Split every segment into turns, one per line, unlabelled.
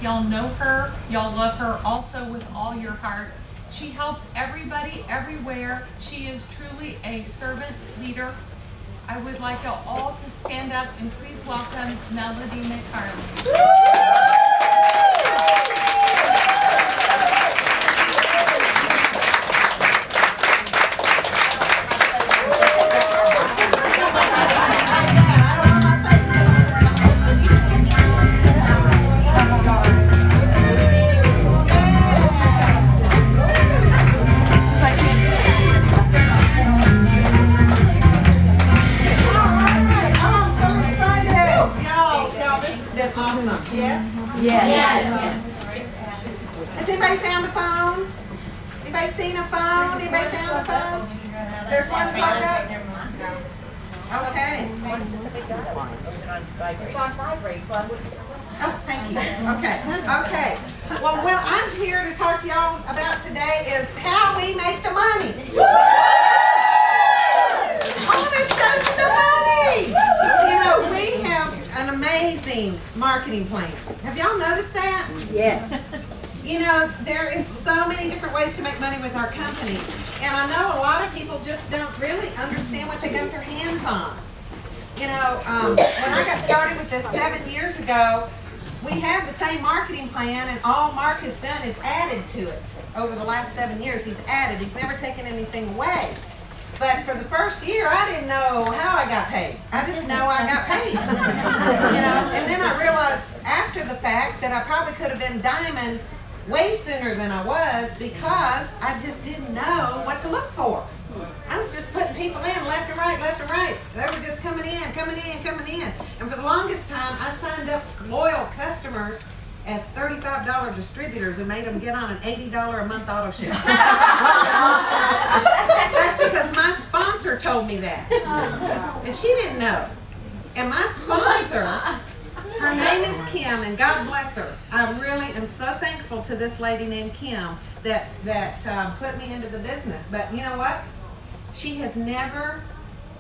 Y'all know her, y'all love her also with all your heart. She helps everybody everywhere. She is truly a servant leader. I would like you all to stand up and please welcome Melody McFarlane.
Has anybody found a phone? Anybody seen a phone? Anybody found a phone? There's one plugged up? Okay.
It's on vibrate, so I wouldn't.
Oh, thank you. Okay. Okay. Well, what I'm here to talk to y'all about today is how we make the money. I want to show you the money. You know, we have an amazing marketing plan. Have y'all noticed that?
Yes.
You know, there is so many different ways to make money with our company. And I know a lot of people just don't really understand what they got their hands on. You know, when I got started with this 7 years ago, we had the same marketing plan, and all Mark has done is added to it. Over the last 7 years, he's added. He's never taken anything away. But for the first year, I didn't know how I got paid. I just know I got paid. You know, and then I realized after the fact that I probably could have been diamond way sooner than I was because I just didn't know what to look for. I was just putting people in left and right, left and right. They were just coming in, coming in, coming in. And for the longest time, I signed up loyal customers as $35 distributors and made them get on an $80 a month auto ship. That's because my sponsor told me that. And she didn't know. And my sponsor, her name is Kim, and God bless her. I really am so thankful to this lady named Kim that put me into the business. But you know what? She has never,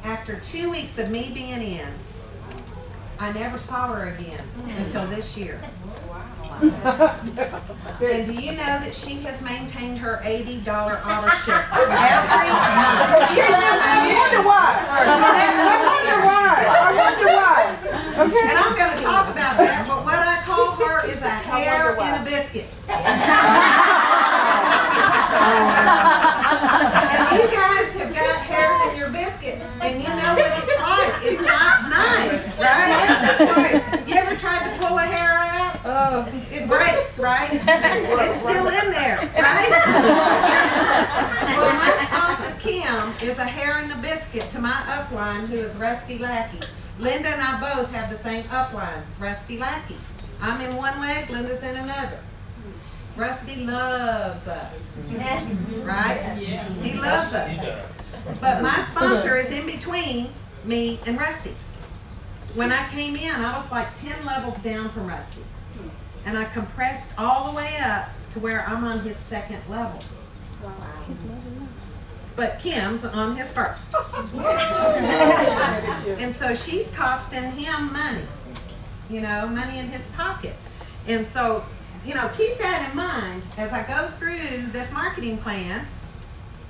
after 2 weeks of me being in, I never saw her again until this year. And do you know that she has maintained her $80 auto ship every month?
I wonder why. I wonder why. Okay.
And I'm going to talk about that, but what I call her is a hair in a biscuit. And you guys have got hairs in your biscuits, and you know what it's like. It's not nice, right? That's right. You ever tried to pull a hair out? It breaks, right? It's still in there, right? Well, my sponsor, Kim, is a hair in the biscuit to my upline, who is Rusty Lackey. Linda and I both have the same upline, Rusty Lackey. I'm in one leg, Linda's in another. Rusty loves us, right? He loves us. But my sponsor is in between me and Rusty. When I came in, I was like 10 levels down from Rusty. And I compressed all the way up to where I'm on his second level. Wow. But Kim's on his first. And so she's costing him money, you know, money in his pocket. And so, you know, keep that in mind as I go through this marketing plan,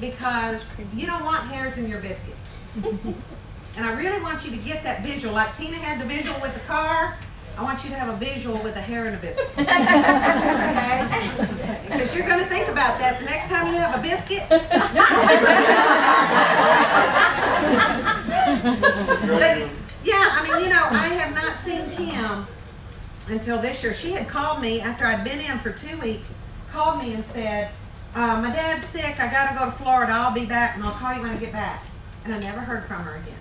because you don't want hairs in your biscuit. And I really want you to get that visual. Like Tina had the visual with the car, I want you to have a visual with a hair in a biscuit. Okay? Because you're going to think about that the next time you have a biscuit. But, yeah, I mean, you know, I have not seen Kim until this year. She had called me after I'd been in for 2 weeks, called me and said, my dad's sick, I got to go to Florida, I'll be back and I'll call you when I get back. And I never heard from her again.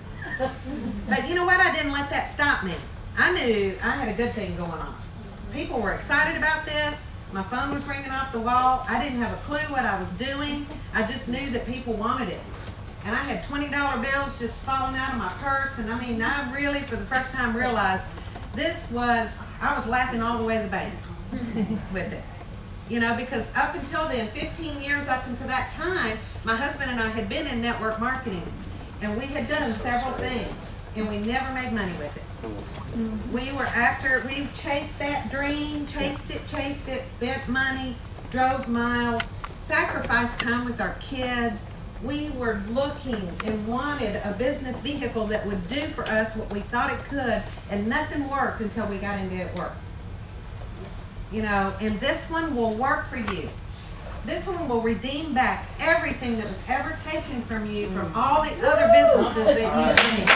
But you know what? I didn't let that stop me. I knew I had a good thing going on. People were excited about this. My phone was ringing off the wall. I didn't have a clue what I was doing. I just knew that people wanted it. And I had $20 bills just falling out of my purse. And I mean, I really, for the first time, realized I was laughing all the way to the bank with it. You know, because up until then, 15 years up until that time, my husband and I had been in network marketing. And we had done several things. And we never made money with it. We chased that dream, chased it, spent money, drove miles, sacrificed time with our kids. We were looking and wanted a business vehicle that would do for us what we thought it could, and nothing worked until we got into It Works. You know, and this one will work for you. This one will redeem back everything that was ever taken from you from all the other businesses that you've made.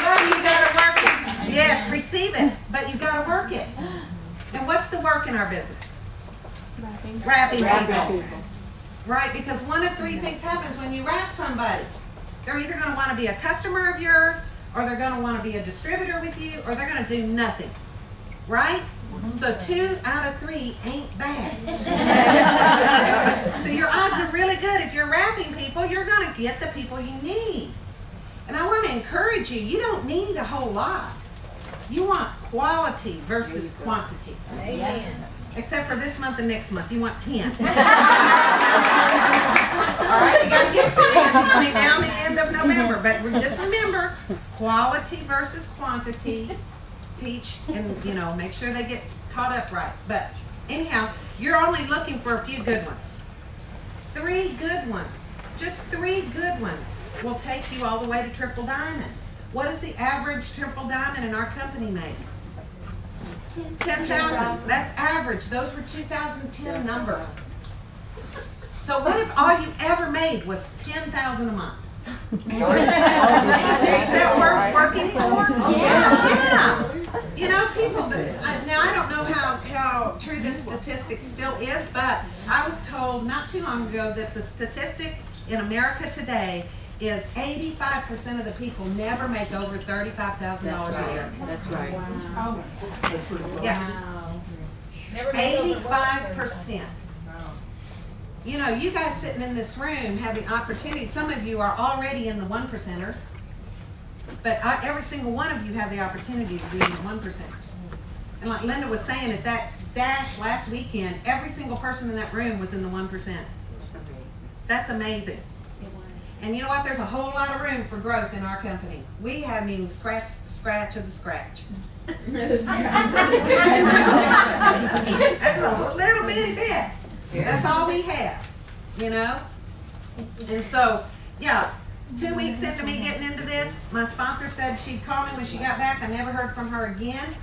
But you gotta work it. Yes, receive it, but you gotta work it. And what's the work in our business? Wrapping people. Right, because one of three things happens when you wrap somebody. They're either going to want to be a customer of yours, or they're going to want to be a distributor with you, or they're going to do nothing. Right? So 2 out of 3 ain't bad. So your odds are really good. If you're wrapping people, you're going to get the people you need. And I want to encourage you, you don't need a whole lot. You want quality versus quantity.
Amen.
Except for this month and next month, you want 10. All right, you got to get 10 between now and the end of November. But just remember, quality versus quantity. Teach and, you know, make sure they get taught up right. But anyhow, you're only looking for a few good ones. 3 good ones, just 3 good ones will take you all the way to triple diamond. What does the average triple diamond in our company make? 10,000. That's average. Those were 2010 numbers. So what if all you ever made was 10,000 a month? Is that worth working for? Yeah. You know, people, now I don't know how true this statistic still is, but I was told not too long ago that the statistic in America today is 85% of the people never make over $35,000 a year.
That's right.
Wow. Yeah. 85%. You know, you guys sitting in this room have the opportunity, some of you are already in the 1%ers, but every single one of you have the opportunity to be in the 1%ers. And like Linda was saying, at that dash last weekend, every single person in that room was in the 1%. That's amazing. And you know what? There's a whole lot of room for growth in our company. We haven't even scratched the scratch of the scratch. That's a little bitty bit. That's all we have, you know? And so, yeah, 2 weeks into me getting into this, my sponsor said she'd call me when she got back. I never heard from her again.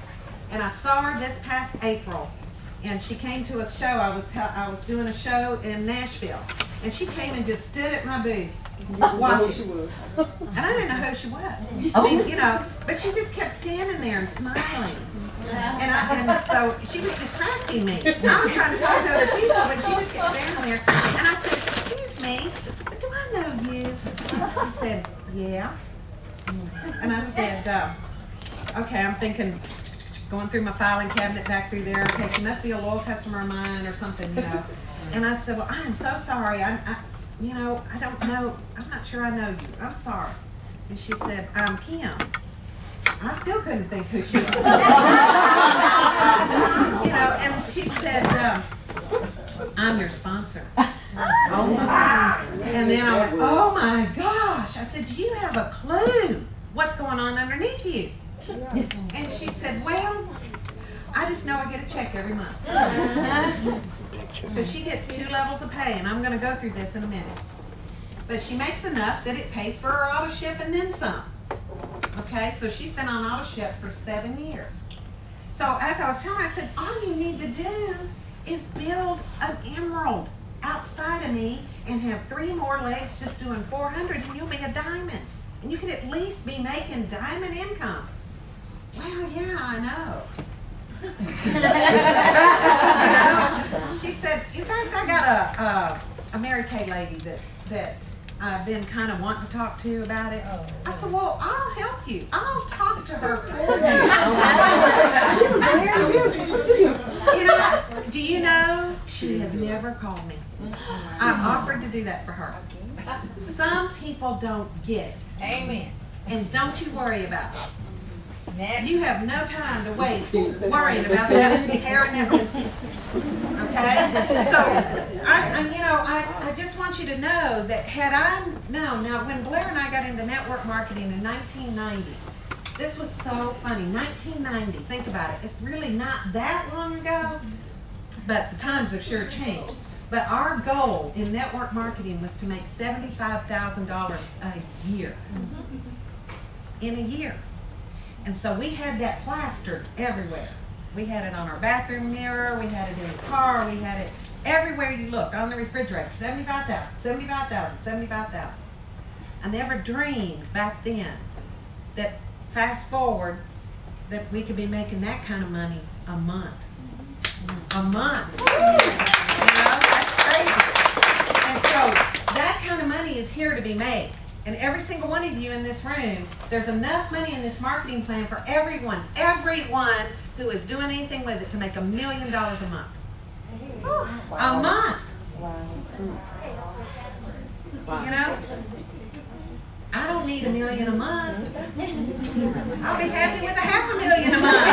And I saw her this past April. And she came to a show. I was doing a show in Nashville. And she came and just stood at my booth watching. And I didn't know who she was. You know, but she just kept standing there and smiling. And so she was distracting me. I was trying to talk to other people, but she just kept standing there. And I said, "Excuse me." I said, "Do I know you?" She said, "Yeah." And I said, "Okay." I'm thinking, going through my filing cabinet back through there. Okay, she must be a loyal customer of mine or something, you know. And I said, "Well, I am so sorry. You know, I don't know. I'm not sure I know you. I'm sorry." And she said, "I'm Kim." I still couldn't think who she was. You know, and she said, "I'm your sponsor." And then I went, "Oh my gosh." I said, "Do you have a clue what's going on underneath you?" And she said, "Well, I just know I get a check every month." Because she gets 2 levels of pay, and I'm going to go through this in a minute. But she makes enough that it pays for her auto ship and then some. Okay, so she's been on auto ship for 7 years. So as I was telling her, I said, all you need to do is build an emerald outside of me and have 3 more legs just doing 400 and you'll be a diamond. And you could at least be making diamond income. Well, yeah, I know. You know? She said, in fact, I got a Mary Kay lady that's I've been kind of wanting to talk to about it. I said, well, I'll help you. I'll talk to her for you. You know, do you know, she has never called me. I offered to do that for her. Some people don't get it.
Amen.
And don't you worry about it. You have no time to waste worrying about that hair and that whiskey. Okay? So, I just want you to know that had I known, now when Blair and I got into network marketing in 1990, this was so funny, 1990, think about it. It's really not that long ago, but the times have sure changed. But our goal in network marketing was to make $75,000 a year. In a year. And so we had that plastered everywhere. We had it on our bathroom mirror, we had it in the car, we had it everywhere you looked, on the refrigerator. 75,000, 75,000, 75,000. I never dreamed back then that fast forward that we could be making that kind of money a month. A month. That's crazy. And so that kind of money is here to be made. And every single one of you in this room, there's enough money in this marketing plan for everyone who is doing anything with it to make $1 million a month. A month. You know? I don't need $1 million a month. I'll be happy with $500,000 a month.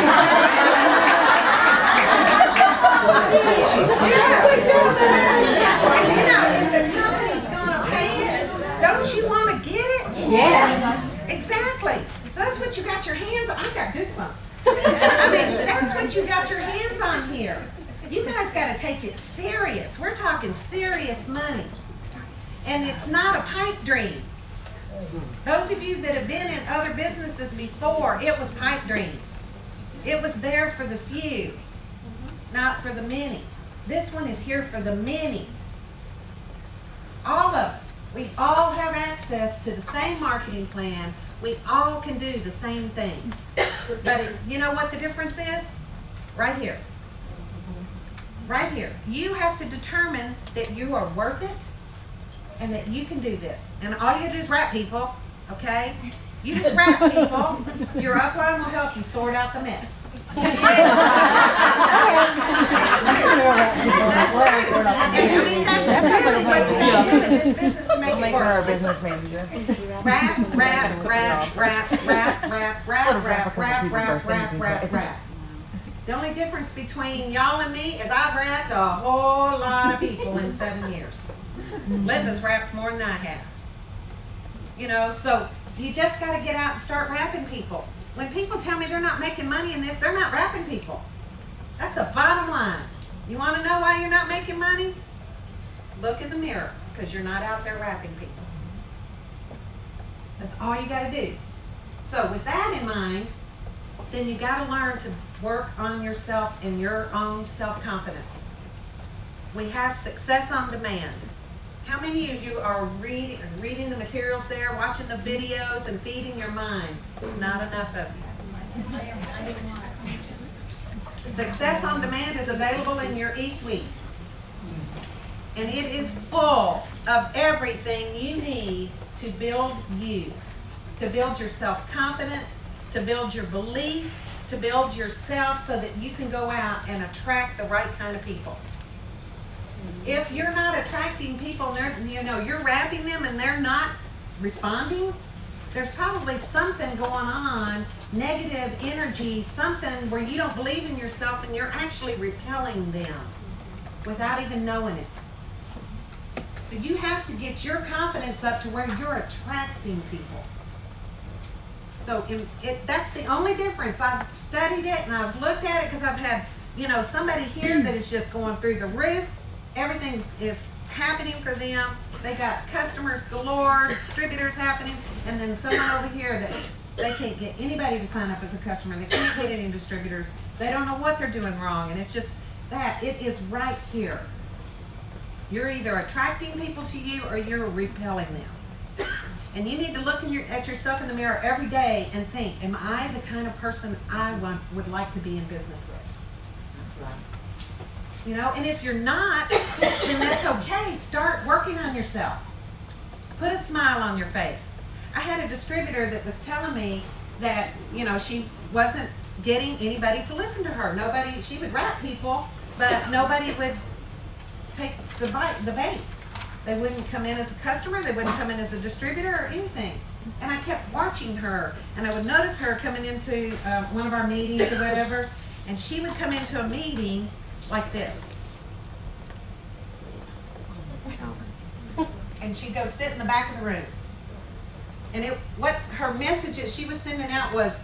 And if the company's gonna pay it, don't you want to get it?
Yes.
Exactly. So that's what you got your hands on. I've got goosebumps. I mean, that's what you got your hands on here. You guys got to take it serious. We're talking serious money. And it's not a pipe dream. Those of you that have been in other businesses before, it was pipe dreams. It was there for the few, not for the many. This one is here for the many. All of us, we all have access to the same marketing plan. We all can do the same things. But you know what the difference is? Right here. Right here. You have to determine that you are worth it and that you can do this. And all you do is rap people, okay? You just rap people. Your upline will help you sort out the mess. That's right. And I mean, that's really what you got to do in this business to make it work.
Her a business manager.
Rap, rap, rap, rap, rap, rap, rap, rap, rap, rap, rap, rap, rap. The only difference between y'all and me is I've rapped a whole lot of people in 7 years. Linda's rapped more than I have. You know, so you just got to get out and start rapping people. When people tell me they're not making money in this, they're not rapping people. That's the bottom line. You want to know why you're not making money? Look in the mirror. It's because you're not out there rapping people. That's all you got to do. So with that in mind, then you got to learn to work on yourself and your own self-confidence. We have Success on Demand. How many of you are reading the materials there, watching the videos, and feeding your mind? Not enough of you. Success on Demand is available in your e-suite. And it is full of everything you need to build you, to build your self-confidence, to build your belief, to build yourself so that you can go out and attract the right kind of people. If you're not attracting people, you're rapping them and they're not responding, there's probably something going on, negative energy, something where you don't believe in yourself and you're actually repelling them without even knowing it. So you have to get your confidence up to where you're attracting people. So that's the only difference. I've studied it and I've looked at it because I've had, somebody here that is just going through the roof. Everything is happening for them. They got customers galore, distributors happening, and then someone over here that they can't get anybody to sign up as a customer. They can't get any distributors. They don't know what they're doing wrong, and it's just that. It is right here. You're either attracting people to you or you're repelling them. And you need to look at yourself in the mirror every day and think, am I the kind of person I would like to be in business with? That's right. And if you're not, then that's okay. Start working on yourself. Put a smile on your face. I had a distributor that was telling me that, she wasn't getting anybody to listen to her. She would rap people, but nobody would take the bait. They wouldn't come in as a customer. They wouldn't come in as a distributor or anything. And I kept watching her, and I would notice her coming into one of our meetings or whatever, and she would come into a meeting like this. And she'd go sit in the back of the room. And what her messages she was sending out was,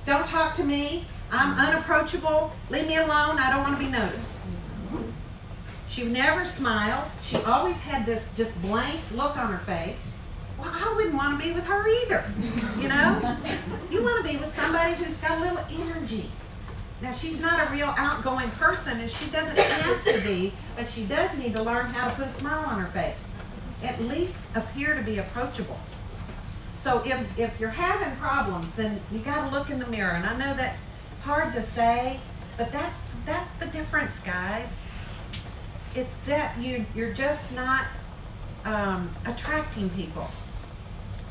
don't talk to me, I'm unapproachable, leave me alone, I don't want to be noticed. She never smiled. She always had this just blank look on her face. Well, I wouldn't want to be with her either, you know? You want to be with somebody who's got a little energy. Now, she's not a real outgoing person, and she doesn't have to be, but she does need to learn how to put a smile on her face. At least appear to be approachable. So if you're having problems, then you got to look in the mirror. And I know that's hard to say, but that's the difference, guys. It's that you're just not attracting people.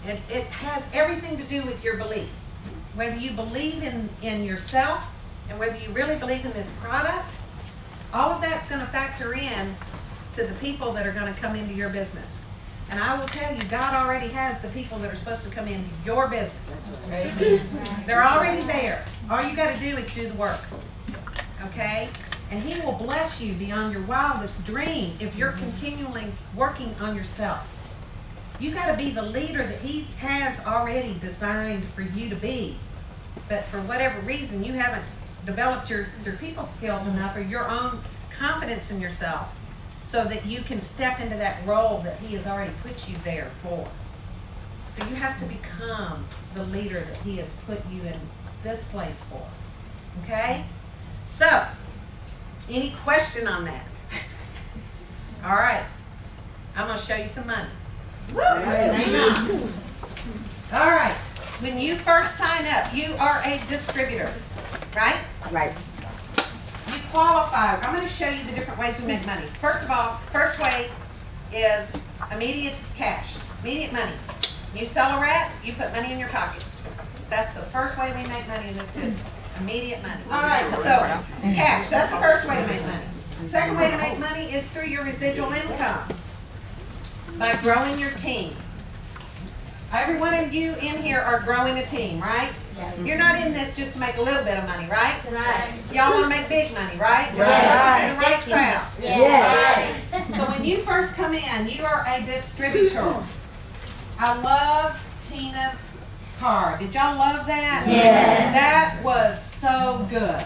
It has everything to do with your belief. Whether you believe in yourself and whether you really believe in this product, all of that's going to factor in to the people that are going to come into your business. And I will tell you, God already has the people that are supposed to come into your business. They're already there. All you got to do is do the work. Okay? And He will bless you beyond your wildest dream if you're continually working on yourself. You got to be the leader that He has already designed for you to be. But for whatever reason, you haven't developed your people skills enough or your own confidence in yourself so that you can step into that role that He has already put you there for. So you have to become the leader that He has put you in this place for. Okay? So, any question on that? All right. I'm going to show you some money. Woo! All right. When you first sign up, you are a distributor, right?
Right.
You qualify. I'm going to show you the different ways we make money. First of all, first way is immediate cash, immediate money. You sell a rat, you put money in your pocket. That's the first way we make money in this business. Immediate money. All right, so cash, that's the first way to make money. The second way to make money is through your residual income, by growing your team. Every one of you in here are growing a team, right? You're not in this just to make a little bit of money, right?
Right.
Y'all want to make big money, right?
Right.
The right crowd.
Yes.
So when you first come in, you are a distributor. I love Tina's car. Did y'all love that?
Yes.
That was so good.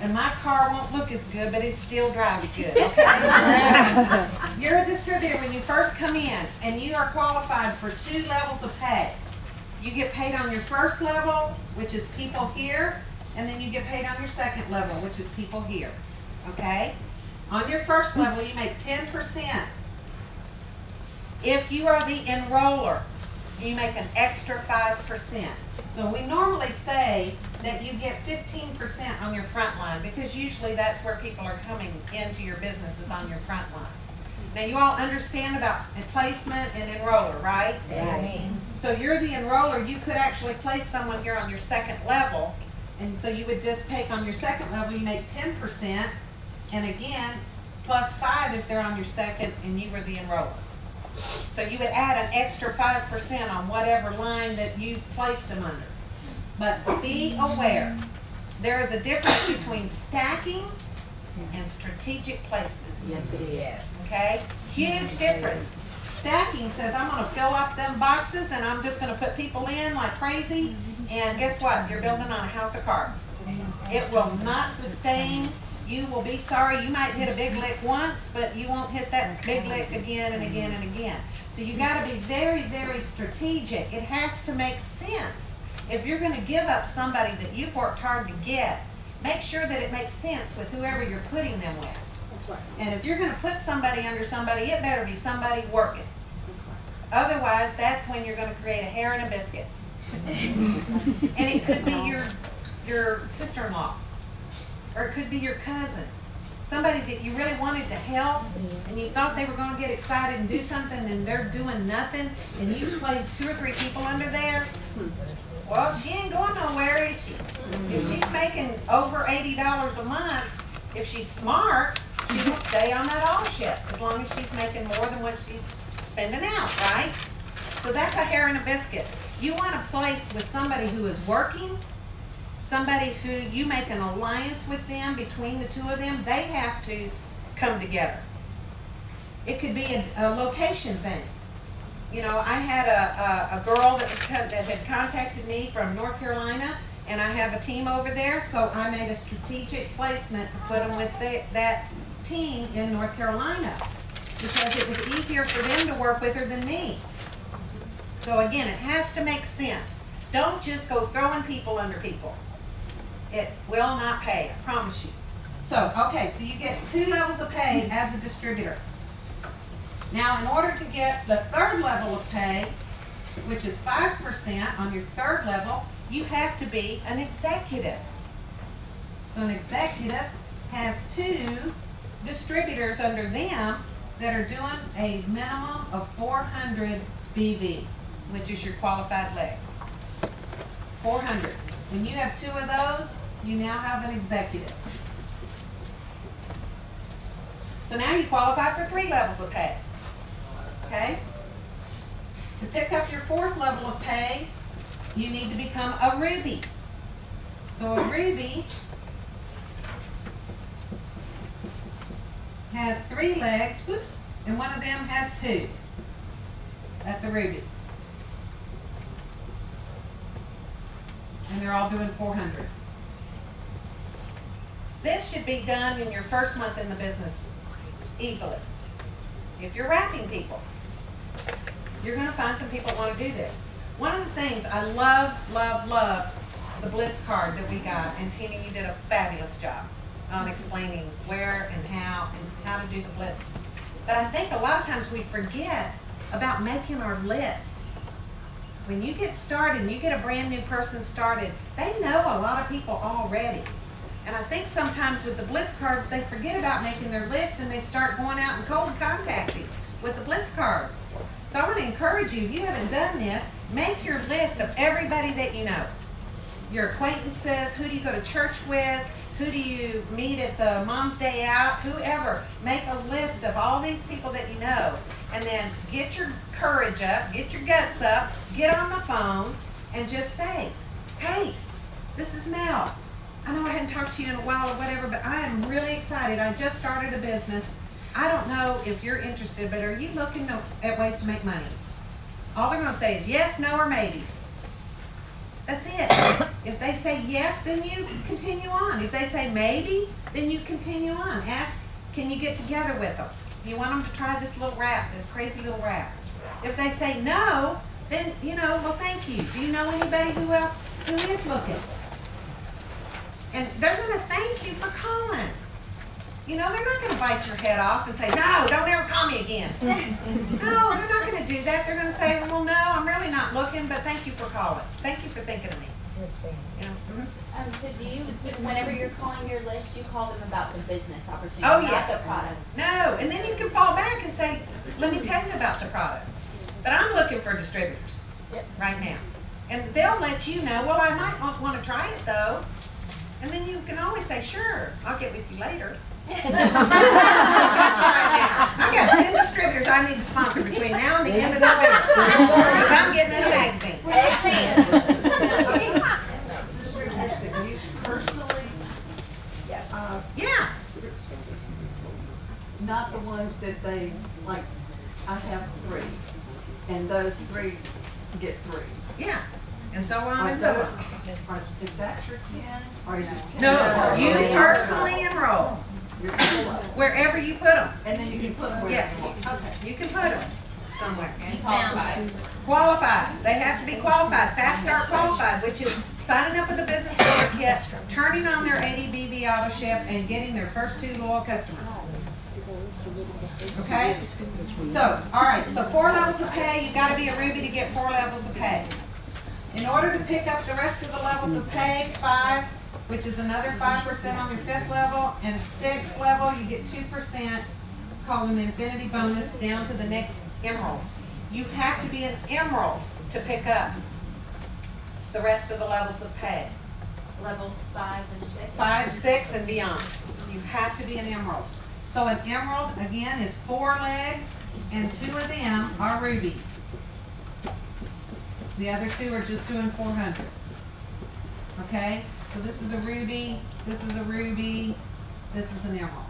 And my car won't look as good, but it still drives good. Okay? You're a distributor when you first come in, and you are qualified for 2 levels of pay. You get paid on your first level, which is people here, and then you get paid on your second level, which is people here. Okay? On your first level, you make 10%. If you are the enroller, you make an extra 5%. So we normally say that you get 15% on your front line because usually that's where people are coming into your business is on your front line. Now you all understand about placement and enroller, right?
Right.
So you're the enroller. You could actually place someone here on your second level, and so you would just take on your second level, you make 10%, and again, plus 5 if they're on your second and you were the enroller. So you would add an extra 5% on whatever line that you placed them under. But be aware, there is a difference between stacking and strategic placement.
Yes, it is.
Okay? Huge difference. Stacking says, I'm going to fill up them boxes and I'm just going to put people in like crazy. And guess what? You're building on a house of cards. It will not sustain. You will be sorry. You might hit a big lick once, but you won't hit that big lick again and again and again. So you got to be very, very strategic. It has to make sense. If you're going to give up somebody that you've worked hard to get, make sure that it makes sense with whoever you're putting them with.
That's right.
And if you're going to put somebody under somebody, it better be somebody working. Otherwise, that's when you're going to create a hair and a biscuit. And it could be your sister-in-law. Or it could be your cousin. Somebody that you really wanted to help and you thought they were going to get excited and do something and they're doing nothing and you placed 2 or 3 people under there. Well, she ain't going nowhere, is she? If she's making over $80 a month, if she's smart, she will stay on that all shift as long as she's making more than what she's spending out, right? So that's a hair and a biscuit. You want a place with somebody who is working, somebody who you make an alliance with them, between the two of them, they have to come together. It could be a location thing. You know, I had a girl that had contacted me from North Carolina, and I have a team over there, so I made a strategic placement to put them with that team in North Carolina because it was easier for them to work with her than me. So again, it has to make sense. Don't just go throwing people under people. It will not pay, I promise you. So, okay, so you get 2 levels of pay as a distributor. Now, in order to get the 3rd level of pay, which is 5% on your 3rd level, you have to be an executive. So an executive has 2 distributors under them that are doing a minimum of 400 BV, which is your qualified legs. 400. When you have 2 of those, you now have an executive. So now you qualify for 3 levels of pay. Okay? To pick up your 4th level of pay, you need to become a Ruby. So a Ruby has 3 legs, whoops, and one of them has 2. That's a Ruby. And they're all doing 400. This should be done in your 1st month in the business easily. If you're wrapping people, you're going to find some people that want to do this. One of the things I love the Blitz card that we got, and Tina, you did a fabulous job on explaining where and how to do the Blitz. But I think a lot of times we forget about making our list. When you get started and you get a brand new person started, they know a lot of people already. And I think sometimes with the Blitz cards, they forget about making their list and they start going out and cold contacting with the Blitz cards. So I want to encourage you, if you haven't done this, make your list of everybody that you know. Your acquaintances, who do you go to church with, who do you meet at the Mom's Day Out, whoever. Make a list of all these people that you know. And then get your courage up, get your guts up, get on the phone, and just say, hey, this is Mel. I know I hadn't talked to you in a while or whatever, but I am really excited. I just started a business. I don't know if you're interested, but are you looking at ways to make money? All they're going to say is yes, no, or maybe. That's it. If they say yes, then you continue on. If they say maybe, then you continue on. Ask, can you get together with them? You want them to try this little wrap, this crazy little wrap. If they say no, then, well, thank you. Do you know anybody who is looking? And they're going to thank you for calling. They're not going to bite your head off and say, no, don't ever call me again. No, they're not going to do that. They're going to say, well, no, I'm really not looking, but thank you for calling. Thank you for thinking of me.
Yes, ma'am.
So do you, whenever you're calling your list, you call them about the business opportunity,
Oh,
not
yeah.
the product?
No, and then you can fall back and say, let me tell you about the product. But I'm looking for distributors right now. And they'll let you know, well, I might not want to try it, though. And then you can always say, sure, I'll get with you later. I've got 10 distributors I need to sponsor between now and the end of November. Because I'm getting in a magazine.
Distributors that you personally,
Yeah.
not the ones that they, like, I have 3, and those 3 get 3.
Yeah. And so on
Are
and so
those,
on.
is that your 10, or is it 10?
No, you personally enroll
Your 10.
wherever you put them.
And then you can put them where
Yeah.
you want.
Okay. You can put them somewhere.
Qualified.
They have to be qualified. Fast Start qualified, which is signing up with a business builder kit, turning on their ADBB auto ship, and getting their first 2 loyal customers. Okay? So, all right. So 4 levels of pay. You've got to be a Ruby to get 4 levels of pay. In order to pick up the rest of the levels of pay, 5, which is another 5% on your 5th level, and 6th level, you get 2%. It's called an infinity bonus down to the next emerald. You have to be an emerald to pick up the rest of the levels of pay.
Levels 5 and 6?
5, 6, and beyond. You have to be an emerald. So an emerald, again, is 4 legs, and 2 of them are rubies. The other two are just doing 400. Okay? So this is a ruby, this is a ruby, this is an emerald.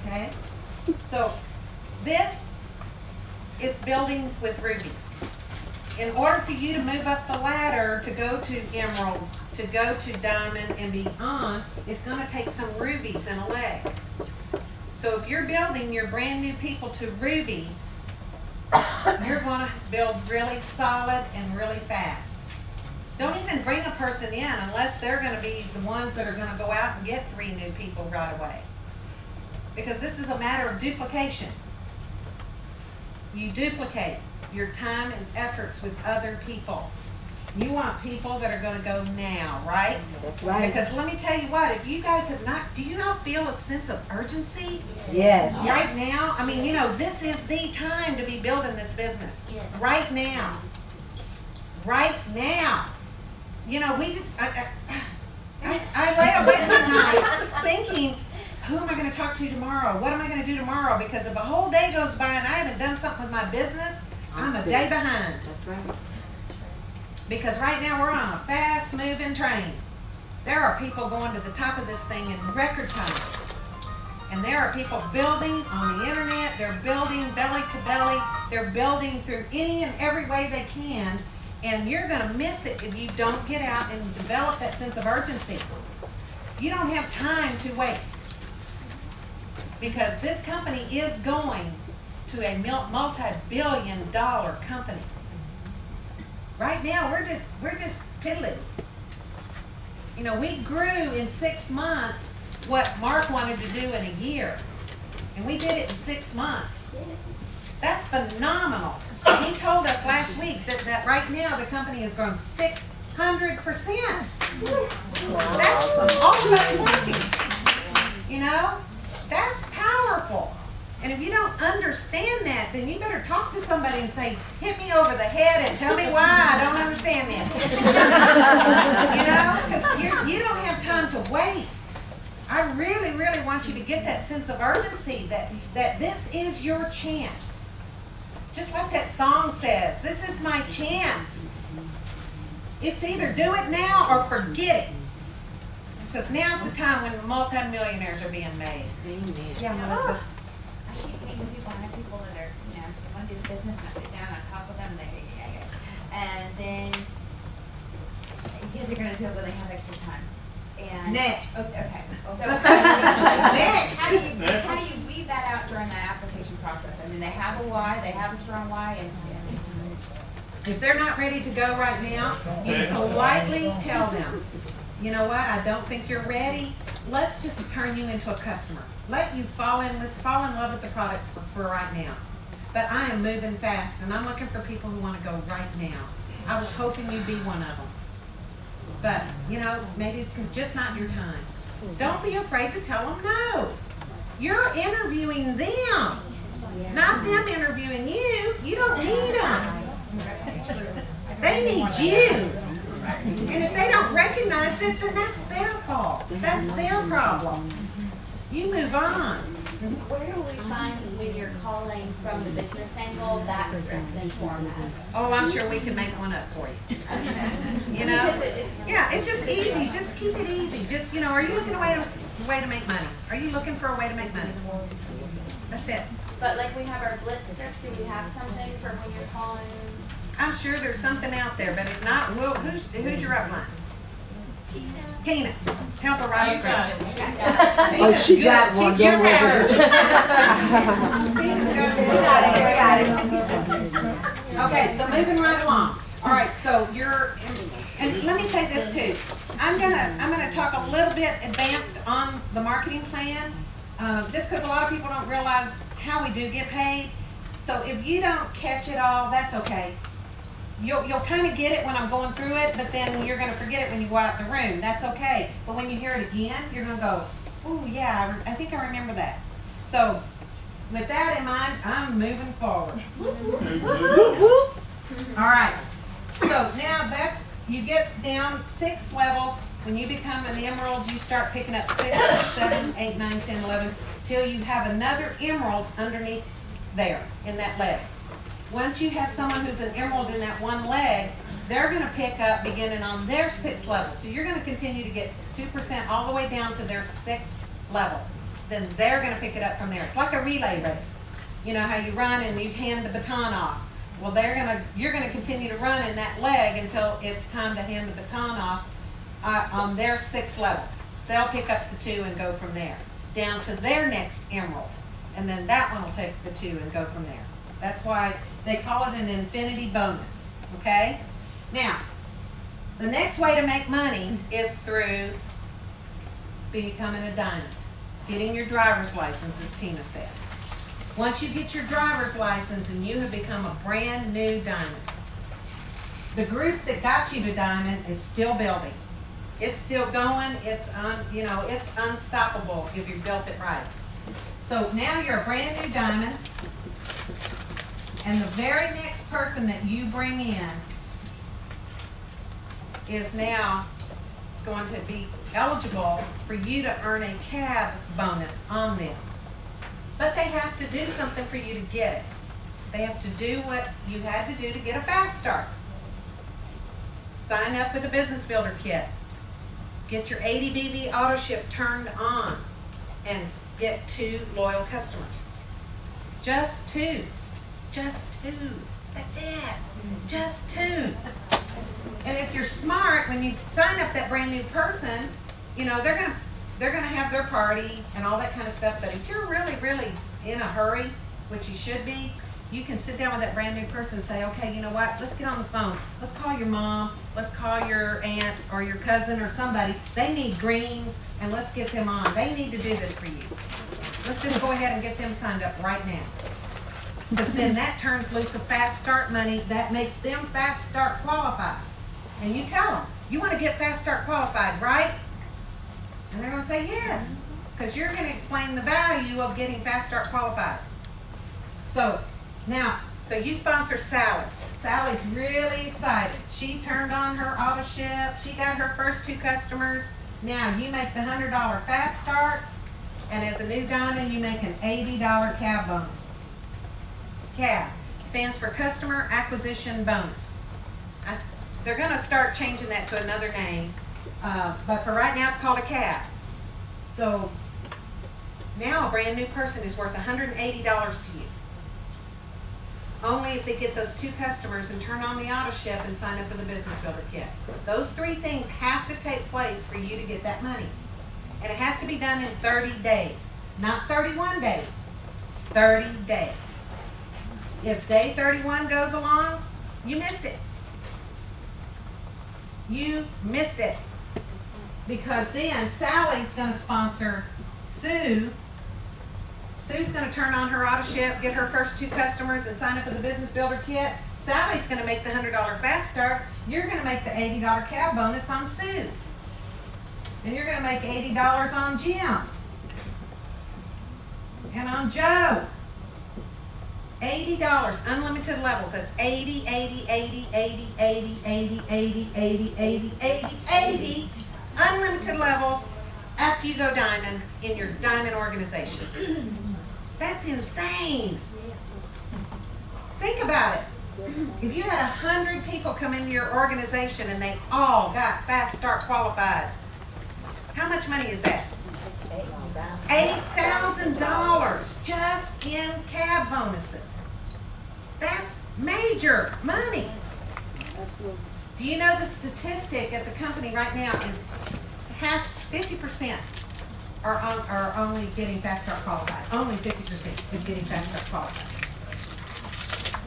Okay? So this is building with rubies. In order for you to move up the ladder to go to emerald, to go to diamond and beyond, it's going to take some rubies and a leg. So if you're building your brand new people to ruby, you're going to build really solid and really fast. Don't even bring a person in unless they're going to be the ones that are going to go out and get 3 new people right away. Because this is a matter of duplication. You duplicate your time and efforts with other people. You want people that are going to go now, right?
That's right.
Because let me tell you what, if you guys have not, do you not feel a sense of urgency?
Yes.
Right now, I mean, you know, this is the time to be building this business. Right now. Right now. You know, we just, I lay awake at night thinking, who am I going to talk to tomorrow? What am I going to do tomorrow? Because if a whole day goes by and I haven't done something with my business, I'm a day behind.
That's right.
Because right now we're on a fast-moving train. There are people going to the top of this thing in record time. And there are people building on the internet. They're building belly to belly. They're building through any and every way they can. And you're going to miss it if you don't get out and develop that sense of urgency. You don't have time to waste. Because this company is going to a multi-billion-dollar company. Right now, we're just piddling. You know, we grew in 6 months what Mark wanted to do in a year. And we did it in 6 months. That's phenomenal. He told us last week that right now the company has grown 600%. That's all of us working. You know, that's powerful. And if you don't understand that, then you better talk to somebody and say, hit me over the head and tell me why I don't understand this. You know, because you don't have time to waste. I really, really want you to get that sense of urgency that this is your chance. Just like that song says, this is my chance. It's either do it now or forget it. Because now's the time when multimillionaires are being made.
Amen.
Yeah, Melissa.
I keep meeting people, I have people that are, you know, want to do the business, and I sit down and I talk with them, and they go, yeah. And then, yeah, they're going to do it when they have extra time. And
Next.
Okay. So,
Next.
how do you weed that out during that application process? I mean, they have a why, they have a strong why, and
If they're not ready to go right now, you politely tell them, you know what, I don't think you're ready. Let's just turn you into a customer. Let you fall in love with the products for right now. But I am moving fast, and I'm looking for people who want to go right now. I was hoping you'd be one of them. But, you know, maybe it's just not your time. Don't be afraid to tell them no. You're interviewing them, not them interviewing you. You don't need them. They need you. And if they don't recognize it, then that's their fault. That's their problem. You move on.
where do we find when you're calling from the business angle that script and format?
Oh, I'm sure we can make one up for you. You know? Yeah, it's just easy. Just keep it easy. Just, you know, are you looking for a way to make money? Are you looking for a way to make money? That's it.
But like we have our blitz scripts, do we have something for when you're calling?
I'm sure there's something out there, but if not, who's your upline? Tina. Help her write a script.
Oh, she got one.
She's
Don't
good.
worry.
Tina's good. We got it. Okay, so moving right along. All right, so and let me say this too. I'm gonna talk a little bit advanced on the marketing plan, just because a lot of people don't realize how we do get paid. So if you don't catch it all, that's okay. You'll kind of get it when I'm going through it, but then you're going to forget it when you go out the room. That's okay. But when you hear it again, you're going to go, oh yeah, I think I remember that. So with that in mind, I'm moving forward. All right. So now you get down 6 levels. When you become an emerald, you start picking up 6, 7, 8, 9, 10, 11, till you have another emerald underneath there in that leg. Once you have someone who's an emerald in that one leg, they're going to pick up beginning on their 6th level. So you're going to continue to get 2% all the way down to their 6th level. Then they're going to pick it up from there. It's like a relay race. You know how you run and you hand the baton off. Well, you're going to continue to run in that leg until it's time to hand the baton off on their 6th level. They'll pick up the 2 and go from there down to their next emerald. And then that one will take the 2 and go from there. That's why they call it an infinity bonus. Okay? Now, the next way to make money is through becoming a diamond. Getting your driver's license, as Tina said. Once you get your driver's license and you have become a brand new diamond, the group that got you to diamond is still building. It's still going. It's unstoppable if you built it right. So now you're a brand new diamond, and the very next person that you bring in is now going to be eligible for you to earn a cab bonus on them. But they have to do something for you to get it. They have to do what you had to do to get a fast start. Sign up with a business builder kit. Get your 80BB auto ship turned on and get 2 loyal customers. Just 2. Just 2. That's it. Just 2. And if you're smart, when you sign up that brand new person, you know, they're gonna have their party and all that kind of stuff. But if you're really, really in a hurry, which you should be, you can sit down with that brand new person and say, okay, you know what, let's get on the phone. Let's call your mom, let's call your aunt or your cousin or somebody. They need greens, and let's get them on. They need to do this for you. Let's just go ahead and get them signed up right now. Because then that turns loose the fast start money that makes them fast start qualified. And you tell them, you want to get fast start qualified, right? And they're going to say yes, because you're going to explain the value of getting fast start qualified. So you sponsor Sally. Sally's really excited. She turned on her auto ship. She got her first 2 customers. Now you make the $100 fast start, and as a new diamond, you make an $80 cab bonus. CAB stands for Customer Acquisition Bonus. They're going to start changing that to another name, but for right now it's called a CAB. So now a brand new person is worth $180 to you. Only if they get those 2 customers and turn on the auto ship and sign up for the business builder kit. Those 3 things have to take place for you to get that money. And it has to be done in 30 days, not 31 days, 30 days. If day 31 goes along, you missed it. You missed it. Because then Sally's going to sponsor Sue. Sue's going to turn on her auto ship, get her first 2 customers, and sign up for the business builder kit. Sally's going to make the $100 fast start. You're going to make the $80 cab bonus on Sue. And you're going to make $80 on Jim. And on Joe. $80, unlimited levels. That's 80, 80, 80, 80, 80, 80, 80, 80, 80, 80, 80, unlimited levels after you go diamond in your diamond organization. That's insane. Think about it. If you had 100 people come into your organization and they all got fast start qualified, how much money is that? $8,000 just in cab bonuses. That's major money.
Absolutely.
Do you know the statistic at the company right now is 50% are only getting fast start qualified. Only 50% is getting fast start qualified.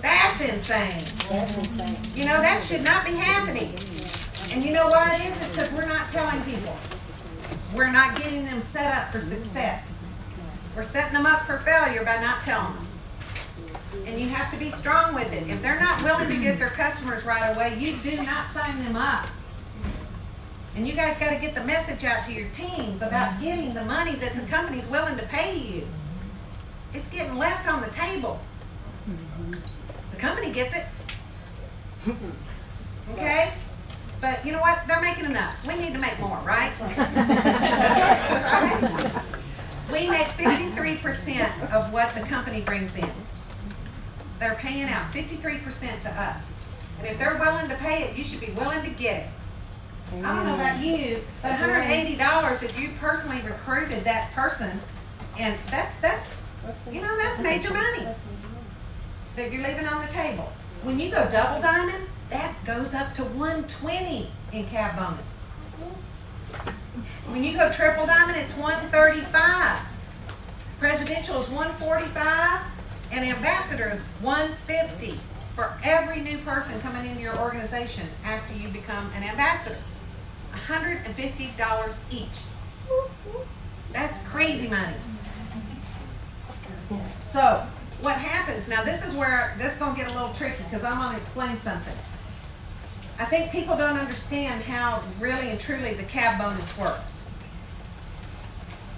That's insane.
That's insane.
You know, that should not be happening. And you know why it is? It's because we're not telling people. We're not getting them set up for success. We're setting them up for failure by not telling them. And you have to be strong with it. If they're not willing to get their customers right away, you do not sign them up. And you guys got to get the message out to your teams about getting the money that the company's willing to pay you. It's getting left on the table. The company gets it. Okay? But you know what? They're making enough. We need to make more, right? We make 53% of what the company brings in. they're paying out 53% to us. And if they're willing to pay it, you should be willing to get it. I don't know about you, but $180 if you personally recruited that person, and that's major money that you're leaving on the table. When you go double diamond, that goes up to $120 in cab bonus. When you go triple diamond, it's $135. Presidential is $145, and ambassador is $150 for every new person coming into your organization after you become an ambassador. $150 each. That's crazy money. So what happens, now this is where this is going to get a little tricky because I'm going to explain something. I think people don't understand how really and truly the cab bonus works.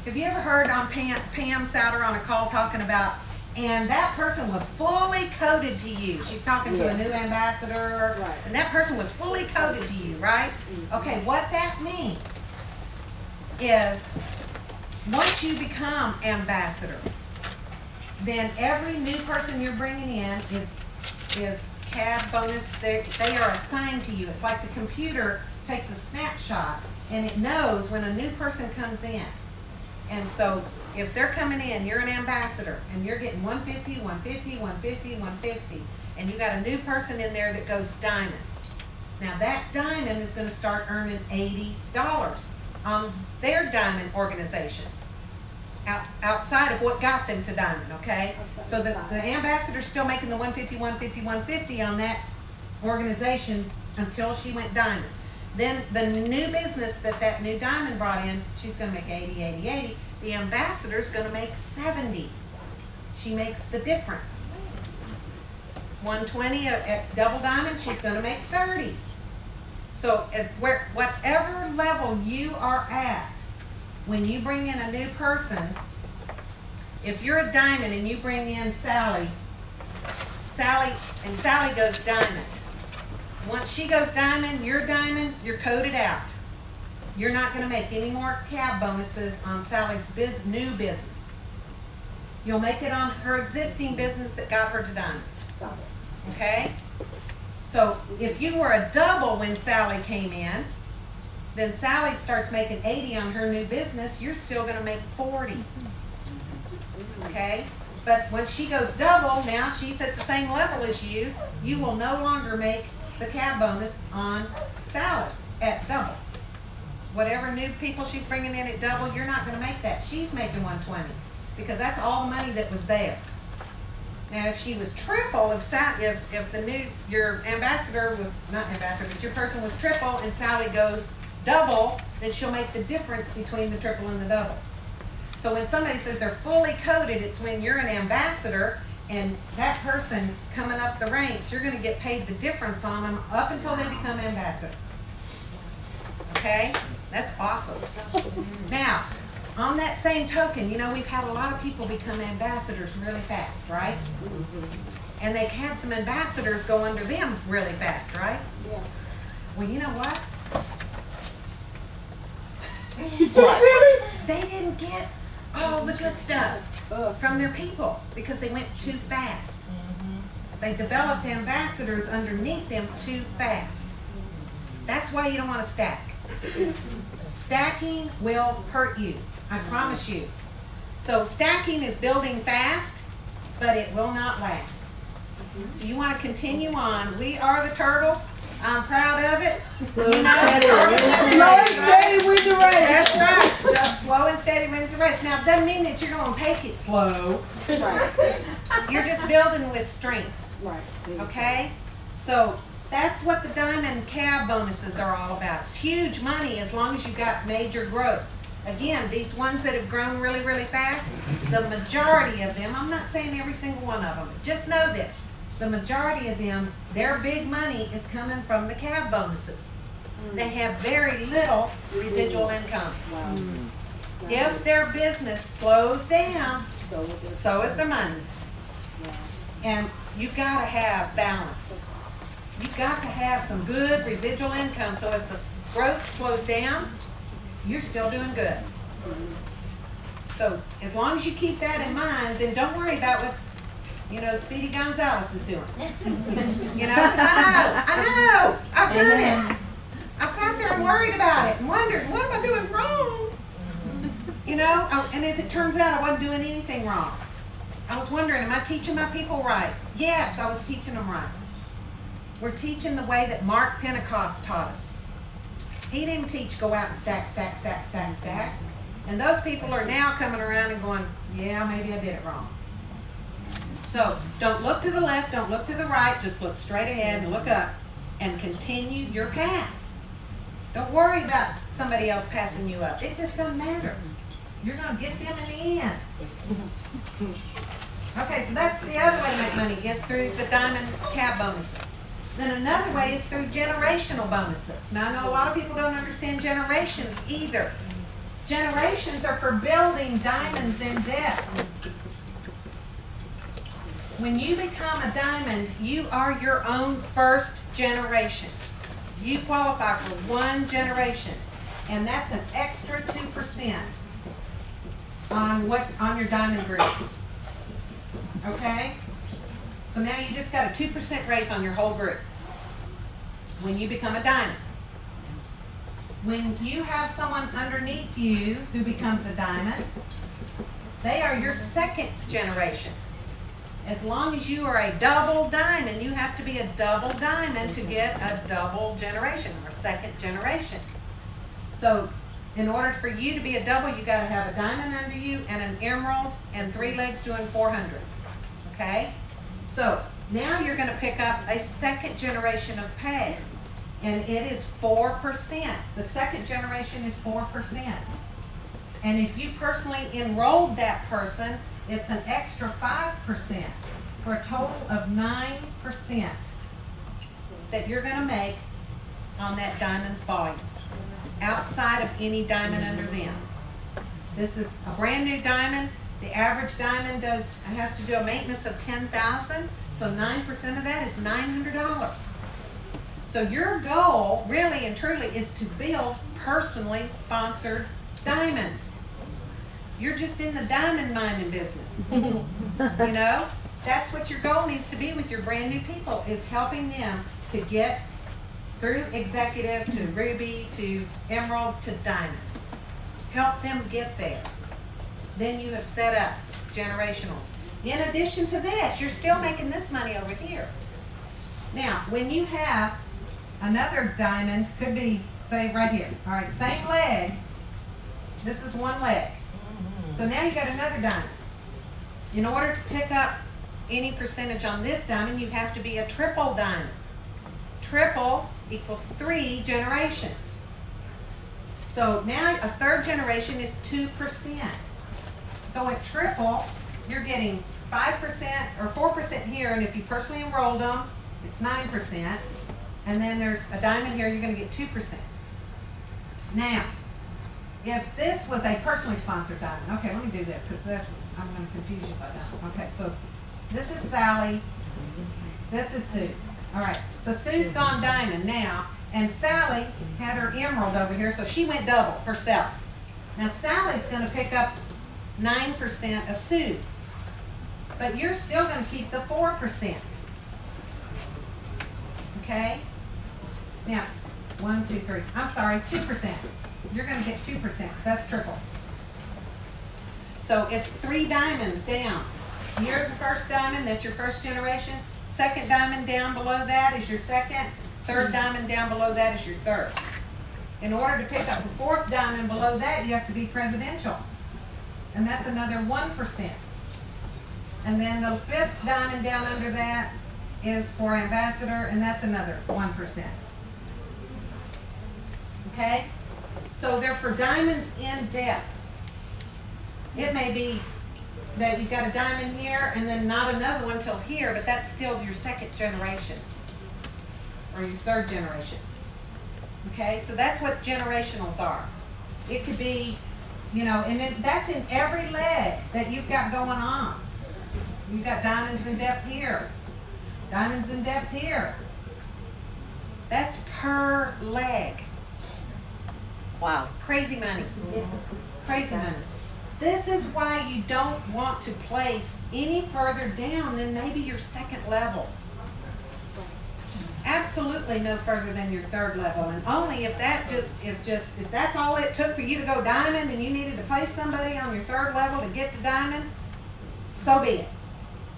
Have you ever heard on Pam Souter on a call talking about, and that person was fully coded to you? She's talking to a new ambassador,
Right.
and that person was fully coded to you, right? Okay, what that means is once you become ambassador, then every new person you're bringing in is cab bonus. They are assigned to you. It's like the computer takes a snapshot and it knows when a new person comes in. And so if they're coming in, you're an ambassador and you're getting 150, 150, 150, 150, and you got a new person in there that goes diamond. Now that diamond is going to start earning $80 on their diamond organization. Outside of what got them to diamond, okay? So the ambassador's still making the 150, 150, 150 on that organization until she went diamond. Then the new business that new diamond brought in, she's going to make 80, 80, 80. The ambassador's going to make 70. She makes the difference. 120 at double diamond, she's going to make 30. So whatever level you are at, when you bring in a new person, if you're a diamond and you bring in Sally goes diamond. Once she goes diamond, you're coded out. You're not going to make any more cab bonuses on Sally's new business. You'll make it on her existing business that got her to diamond.
Got it.
Okay? So if you were a double when Sally came in, then Sally starts making 80 on her new business, you're still going to make 40. Okay? But when she goes double, now she's at the same level as you, you will no longer make the cab bonus on Sally at double. Whatever new people she's bringing in at double, you're not going to make that. She's making 120 because that's all the money that was there. Now, if she was triple, if your ambassador was not ambassador, but your person was triple and Sally goes double, then she'll make the difference between the triple and the double. So when somebody says they're fully coded, it's when you're an ambassador and that person's coming up the ranks, you're going to get paid the difference on them up until they become ambassador. Okay? That's awesome. Now, on that same token, we've had a lot of people become ambassadors really fast, right? And they've had some ambassadors go under them really fast, right?
Yeah.
Well, you know what? They didn't get all the good stuff from their people because they went too fast. They developed ambassadors underneath them too fast. That's why you don't want to stack. Stacking will hurt you, I promise you. So stacking is building fast, but it will not last. So you want to continue on. We are the turtles. I'm proud of it.
Slow and steady wins the race.
That's right. Slow and steady wins the race. Now, it doesn't mean that you're going to take it slow.
Right.
You're just building with strength.
Right.
Okay? So that's what the diamond cab bonuses are all about. It's huge money as long as you've got major growth. Again, these ones that have grown really, really fast, the majority of them, I'm not saying every single one of them, just know this. The majority of them, their big money is coming from the cab bonuses. They have very little residual income.
Wow.
If their business slows down,
So
is the money.
Wow.
And you've got to have balance. You've got to have some good residual income so if the growth slows down, you're still doing good. So as long as you keep that in mind, then don't worry about you know, Speedy Gonzalez is doing. You know, 'cause I know, I've done it. I've sat there and worried about it and wondered, what am I doing wrong? You know, and as it turns out, I wasn't doing anything wrong. I was wondering, am I teaching my people right? Yes, I was teaching them right. We're teaching the way that Mark Pentecost taught us. He didn't teach go out and stack, stack, stack, stack, stack. And those people are now coming around and going, yeah, maybe I did it wrong. So don't look to the left, don't look to the right, just look straight ahead and look up and continue your path. Don't worry about somebody else passing you up. It just doesn't matter. You're going to get them in the end. Okay, so that's the other way to make money, is through the diamond cab bonuses. Then another way is through generational bonuses. Now, I know a lot of people don't understand generations either. Generations are for building diamonds in depth. When you become a diamond, you are your own first generation. You qualify for one generation, and that's an extra 2% on your diamond group. Okay? So now you just got a 2% raise on your whole group when you become a diamond. When you have someone underneath you who becomes a diamond, they are your second generation. As long as you are a double diamond, you have to be a double diamond to get a double generation or second generation. So in order for you to be a double, you got to have a diamond under you and an emerald and 3 legs doing 400. Okay? So now you're going to pick up a second generation of pay, and it is 4%. The second generation is 4%. And if you personally enrolled that person, it's an extra 5% for a total of 9% that you're going to make on that diamond's volume outside of any diamond under them. This is a brand new diamond. The average diamond has to do a maintenance of $10,000, so 9% of that is $900. So your goal, really and truly, is to build personally sponsored diamonds. You're just in the diamond mining business. You know, that's what your goal needs to be with your brand new people, is helping them to get through executive to ruby to emerald to diamond. Help them get there. Then you have set up generationals. In addition to this, you're still making this money over here. Now, when you have another diamond, could be, say, right here. All right, same leg. This is one leg. So now you got another diamond. In order to pick up any percentage on this diamond, you have to be a triple diamond. Triple equals 3 generations. So now a third generation is 2%. So at triple, you're getting 5% or 4% here, and if you personally enrolled them, it's 9%. And then there's a diamond here, you're going to get 2%. Now, if this was a personally sponsored diamond, okay, let me do this because this, I'm going to confuse you by diamond. Okay, so this is Sally, this is Sue. All right, so Sue's gone diamond now, and Sally had her emerald over here, so she went double herself. Now Sally's going to pick up 9% of Sue, but you're still going to keep the 4%. Okay? Now, 1, 2, 3. I'm sorry, 2%. You're going to get 2% because that's triple. So it's 3 diamonds down. You're the first diamond, that's your first generation. Second diamond down below that is your second. Third diamond down below that is your third. In order to pick up the 4th diamond below that, you have to be presidential. And that's another 1%. And then the 5th diamond down under that is for ambassador, and that's another 1%. Okay? So they're for diamonds in depth. It may be that you've got a diamond here and then not another one till here, but that's still your second generation or your third generation. Okay? So that's what generationals are. It could be, you know, and that's in every leg that you've got going on. You've got diamonds in depth here. Diamonds in depth here. That's per leg.
Wow.
Crazy money. Crazy money. This is why you don't want to place any further down than maybe your second level. Absolutely no further than your third level, and only if that's all it took for you to go diamond and you needed to place somebody on your third level to get to diamond, so be it.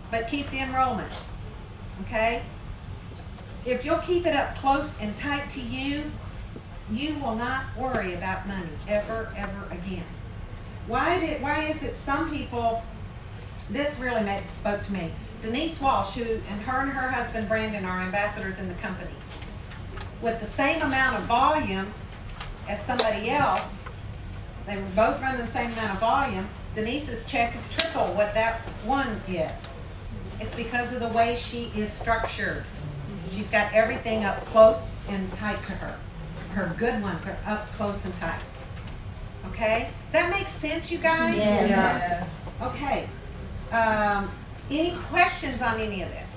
But keep the enrollment, okay? If you'll keep it up close and tight to you, you will not worry about money ever again. Why is it some people, this really spoke to me. Denise Walsh, and her husband Brandon are ambassadors in the company. With the same amount of volume as somebody else, they were both running the same amount of volume, Denise's check is triple what that one is. It's because of the way she is structured. She's got everything up close and tight to her. Her good ones are up close and tight. Okay? Does that make sense, you guys?
Yes.
Okay. Any questions on any of this?